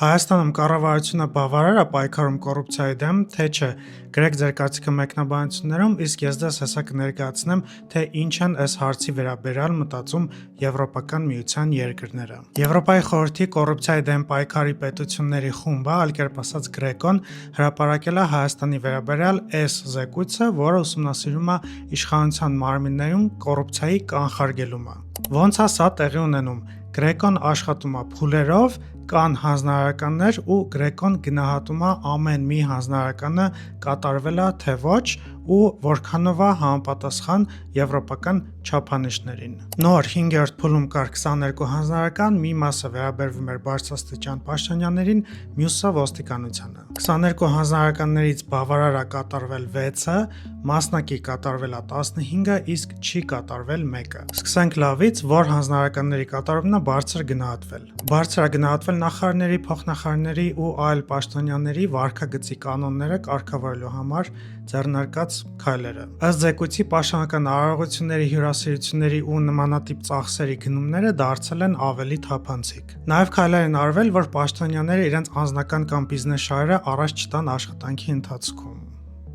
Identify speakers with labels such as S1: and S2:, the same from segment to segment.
S1: Հայաստանում կառավարությունը բավարար է պայքարում կոռուպցիայի դեմ, թե չէ։ Գրեք ձեր կարծիքը մեկնաբանություններում, իսկ ես ձեզ հեսա կներկայացնեմ, թե ինչ են այս հարցի վերաբերյալ մտածում Եվրոպական միության երկրները։ Եվրոպայի խորհրդի կոռուպցիայի դեմ պայքարի պետությունների խումբը, այլ կերպ ասած Գրեկոն, հրապարակել է Հայաստանի վերաբերյալ այս զեկույցը, որը ուսումնասիրում է իշխանության մարմիններում կոռուպցիայի կանխարգելումը։ Ոնց է սա տեղի ունենում։ Գրեկոն աշխատում է փուլերով, կան հանձնարարականներ ու Գրեկոն գնահատում է ամեն մի հանձնարարականը կատարվել է թե ոչ ու որքանով է համապատասխան եվրոպական չափանիշներին։ Նոր 5-րդ փուլում կար 22 հանձնարարական, մի մասը վերաբերվում էր բարձրաստիճան պաշտոնյաներին, մյուսը ոստիկանությանը։ 22 հանձնարարականներից բավարար է կատարվել 6-ը, մասնակի կատարվել է 15-ը, իսկ չի կատարվել 1-ը։ Սկսենք լավից, որ հանձնարարականների կատարումն է բարձր գնահատվել։ Բարձր է գնահատվել նախարարների, փոխնախարարների ու այլ պաշտոնյաների վարքագծի կանոնները կարգավորելու համար ձեռնարկած քայլերը։ Ըստ զեկույցի պաշտոնական արարողությունների, հյուրասիրությունների ու նմանատիպ ծախսերի գնումները դարձել են ավելի թափանցիկ։ Նաև քայլեր են արվել, որ պաշտոնյաները իրենց անձնական կամ բիզնես շահերը առաջ չտան աշխատանքի ընթացքում։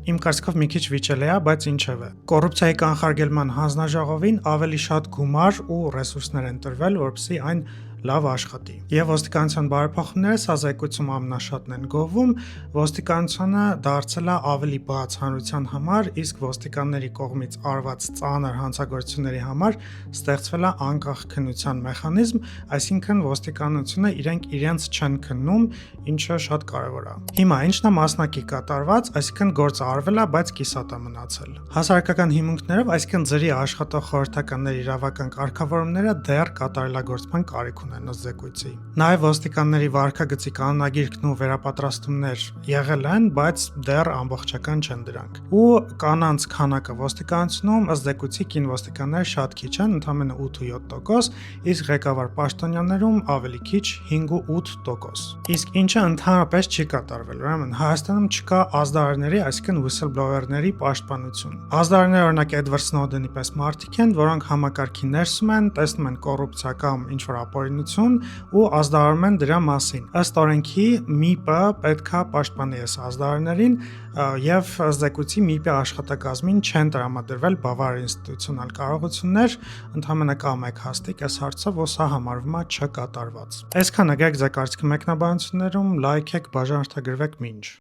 S1: Իմ կարծիքով մի քիչ վիճելի է, բայց ինչևէ։ Կոռուպցիայի կանխարգելման հանձնաժողովին ավելի շատ գումար ու ռեսուրսներ են տրվել, որպեսզի այն լավ աշխատի։ Եվ ոստիկանության բարեփոխումները սա զեկույցում ամենաշատն են գովում, ոստիկանությունը դարձել է ավելի բաց հանրության համար, իսկ ոստիկանների կողմից արված ծանր հանցագործությունների համար ստեղծվել է անկախ քննության մեխանիզմ, այսինքն ոստիկանությունը իրենց չեն քննում, ինչը շատ կարևոր է։ Հիմա ինչն է մասնակի կատարված, այսինքն գործը արվել է, բայց կիսատ է մնացել։ Հասարակական հիմունքներով, այսինքն ձրի աշխատող խորհրդականների իրավական կարգավորումները դեռ կատարելագործման կարիք ունեն ըստ զեկույցի։ Նաև ոստիկանների վարքագծի կանոնագիրքն ու վերապատրաստումներ եղել են, բայց դեռ ամբողջական չեն դրանք։ Ու կանանց քանակը ոստիկանությունում ըստ զեկույցի կին ոստիկանները շատ քիչ են, ընդամենը 8-7%, իսկ ղեկավար պաշտոնյաներում ավելի քիչ 5-8%։ Իսկ ինչը ընդհանրապես չի կատարվել, ուրեմն Հայաստանում չկա ազդարարների, այսինքն whistleblower-ների պաշտպանություն։ Ազդարարները օրինակ Էդվարդ Սնոուդենի պես մարդիկ են, որոնք համակարգի ներսում են, տեսնում են կոռուպցիա կամ ինչ-որ ապօրինություն ու ազդարարում են դրա մասին։ Ըստ օրենքի ՄԻՊ-ը պետքա պաշտպանի այս ազդարարներին եւ ըստ զեկույցի ՄԻՊ-ի աշխատակազմին չեն տրամադրվել բավարար ինստիտուցիոնալ կարողություններ, ընդհանրապես կա մեկ հաստիկ այս հարցով, որ սա համարվում է չկատարված։ Այսքանը, գրեք ձեր կարծիքը մեկնաբանություններում, լայքեք, բաժանորդագրվեք, մինչ